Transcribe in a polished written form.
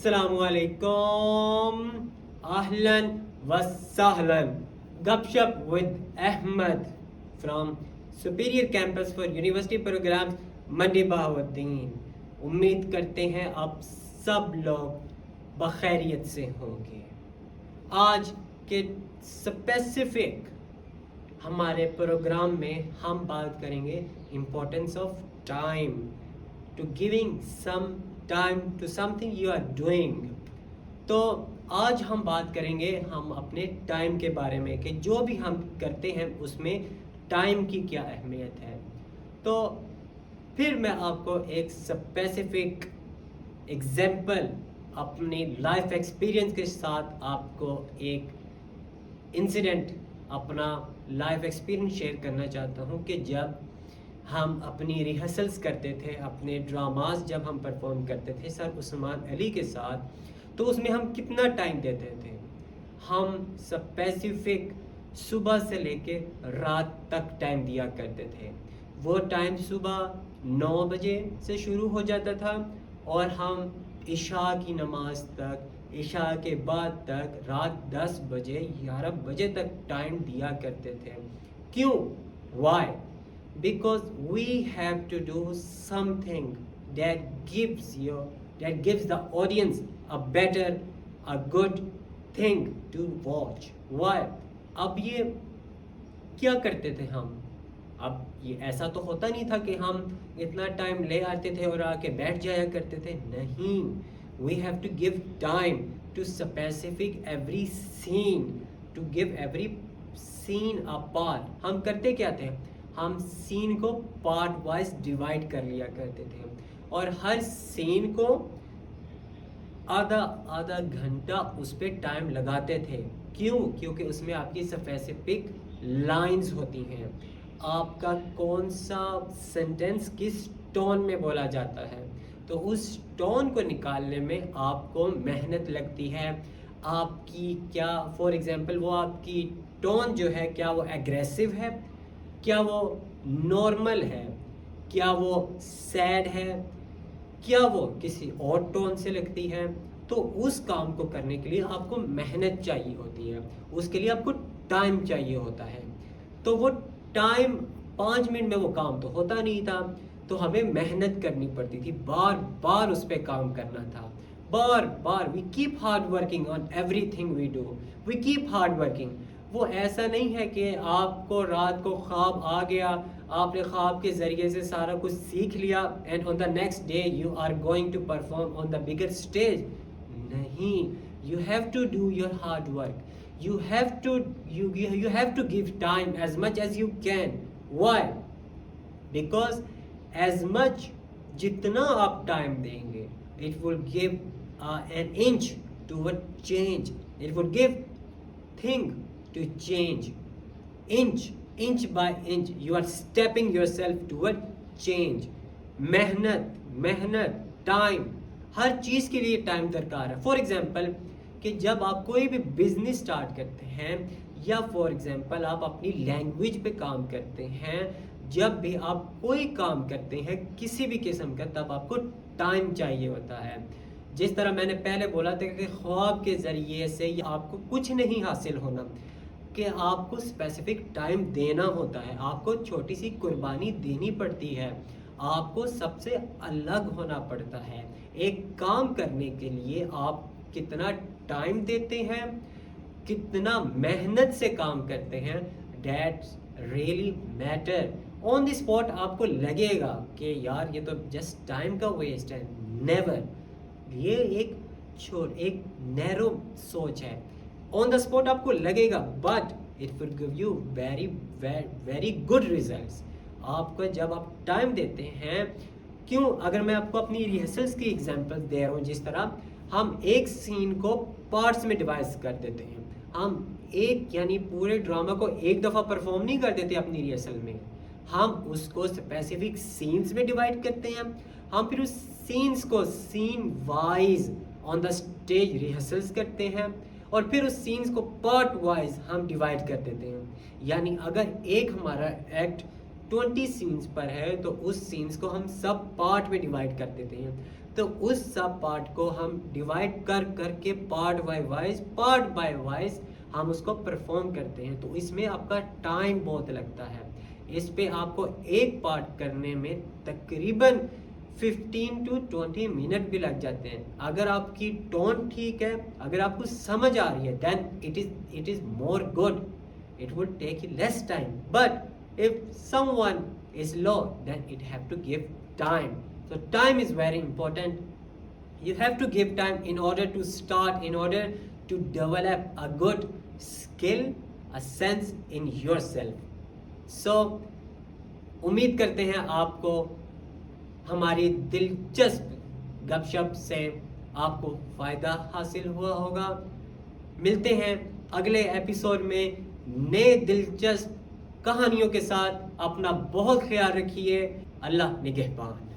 अस्सलामुअलैकुम, अहलन वसहलन। गपशप with Ahmad from superior campus for university programs Mandi Bahauddin. उम्मीद करते हैं आप सब लोग बखैरियत से होंगे। आज के स्पेसिफिक हमारे प्रोग्राम में हम बात करेंगे importance of time, to giving some time to something you are doing. तो आज हम बात करेंगे हम अपने टाइम के बारे में कि जो भी हम करते हैं उसमें टाइम की क्या अहमियत है। तो फिर मैं आपको एक स्पेसिफिक एग्जाम्पल अपनी लाइफ एक्सपीरियंस के साथ आपको एक इंसिडेंट अपना लाइफ एक्सपीरियंस शेयर करना चाहता हूँ कि जब हम अपनी रिहर्सल्स करते थे, अपने ड्रामास जब हम परफॉर्म करते थे सर उस्मान अली के साथ, तो उसमें हम कितना टाइम देते थे। हम स्पेसिफिक सुबह से लेके रात तक टाइम दिया करते थे। वो टाइम सुबह 9 बजे से शुरू हो जाता था और हम इशा की नमाज तक, इशा के बाद तक रात 10 बजे 11 बजे तक टाइम दिया करते थे। क्यों? Y? Because we have to do something that gives the audience a good thing to watch. Why? अब ये क्या करते थे हम? अब ये ऐसा तो होता नहीं था कि हम इतना टाइम ले आते थे और आके बैठ जाया करते थे। नहीं, we have to give time to specific every scene, to give every scene a part. हम करते क्या थे? हम सीन को पार्ट वाइज डिवाइड कर लिया करते थे और हर सीन को आधा आधा घंटा उस पर टाइम लगाते थे। क्यों? क्योंकि उसमें आपकी स्पेसिफिक लाइंस होती हैं। आपका कौन सा सेंटेंस किस टोन में बोला जाता है, तो उस टोन को निकालने में आपको मेहनत लगती है। आपकी क्या, फॉर एग्जांपल, वो आपकी टोन जो है, क्या वो एग्रेसिव है, क्या वो नॉर्मल है, क्या वो सैड है, क्या वो किसी और टोन से लगती है। तो उस काम को करने के लिए आपको मेहनत चाहिए होती है, उसके लिए आपको टाइम चाहिए होता है। तो वो टाइम 5 मिनट में वो काम तो होता नहीं था, तो हमें मेहनत करनी पड़ती थी, बार बार उस पर काम करना था, बार बार। We keep hard working on everything we do, we keep hard working. वो ऐसा नहीं है कि आपको रात को ख्वाब आ गया, आपने ख्वाब के ज़रिए से सारा कुछ सीख लिया and on the next day you are going to perform on the bigger stage. नहीं, you have to do your hard work, you have to give time as much as you can. Why? Because as much जितना आप time देंगे, it will give an inch toward change, it will give thing to change. Inch by inch you are stepping yourself toward change. मेहनत time, हर चीज़ के लिए time दरकार है। For example कि जब आप कोई भी बिजनेस स्टार्ट करते हैं या फॉर एग्जांपल आप अपनी लैंग्वेज पे काम करते हैं, जब भी आप कोई काम करते हैं किसी भी किस्म का, तब आपको टाइम चाहिए होता है। जिस तरह मैंने पहले बोला था कि ख्वाब के ज़रिए से आपको कुछ नहीं हासिल होना, कि आपको स्पेसिफिक टाइम देना होता है, आपको छोटी सी कुर्बानी देनी पड़ती है, आपको सबसे अलग होना पड़ता है। एक काम करने के लिए आप कितना टाइम देते हैं, कितना मेहनत से काम करते हैं, that's really matter. On the spot आपको लगेगा कि यार ये तो जस्ट टाइम का वेस्ट है। नेवर, ये एक नैरो सोच है। ऑन द स्पॉट आपको लगेगा, but it will give you very very good results. आपको जब आप टाइम देते हैं, क्यों? अगर मैं आपको अपनी रिहर्सल्स की एग्जांपल दे रहा हूँ, जिस तरह हम एक सीन को पार्ट्स में डिवाइड कर देते हैं, हम एक यानी पूरे ड्रामा को एक दफ़ा परफॉर्म नहीं कर देते अपनी रिहर्सल में, हम उसको स्पेसिफिक सीन्स में डिवाइड करते हैं। हम फिर उस सीन्स को scene wise on the stage rehearsals करते हैं और फिर उस सीन्स को पार्ट वाइज हम डिवाइड कर देते हैं। यानी अगर एक हमारा एक्ट 20 सीन्स पर है तो उस सीन्स को हम सब पार्ट में डिवाइड कर देते हैं। तो उस सब पार्ट को हम डिवाइड कर करके पार्ट बाय वाइज हम उसको परफॉर्म करते हैं। तो इसमें आपका टाइम बहुत लगता है। इस पे आपको एक पार्ट करने में तकरीबन 15 to 20 मिनट भी लग जाते हैं। अगर आपकी टोन ठीक है, अगर आपको समझ आ रही है, then it is more good, it would take you less time. But if someone is low, then it have to give time. So time is very important. You have to give time in order to start, in order to develop a good skill, a sense in yourself. So उम्मीद करते हैं आपको हमारी दिलचस्प गपशप से आपको फ़ायदा हासिल हुआ होगा। मिलते हैं अगले एपिसोड में नए दिलचस्प कहानियों के साथ। अपना बहुत ख्याल रखिए। अल्लाह निगहबान।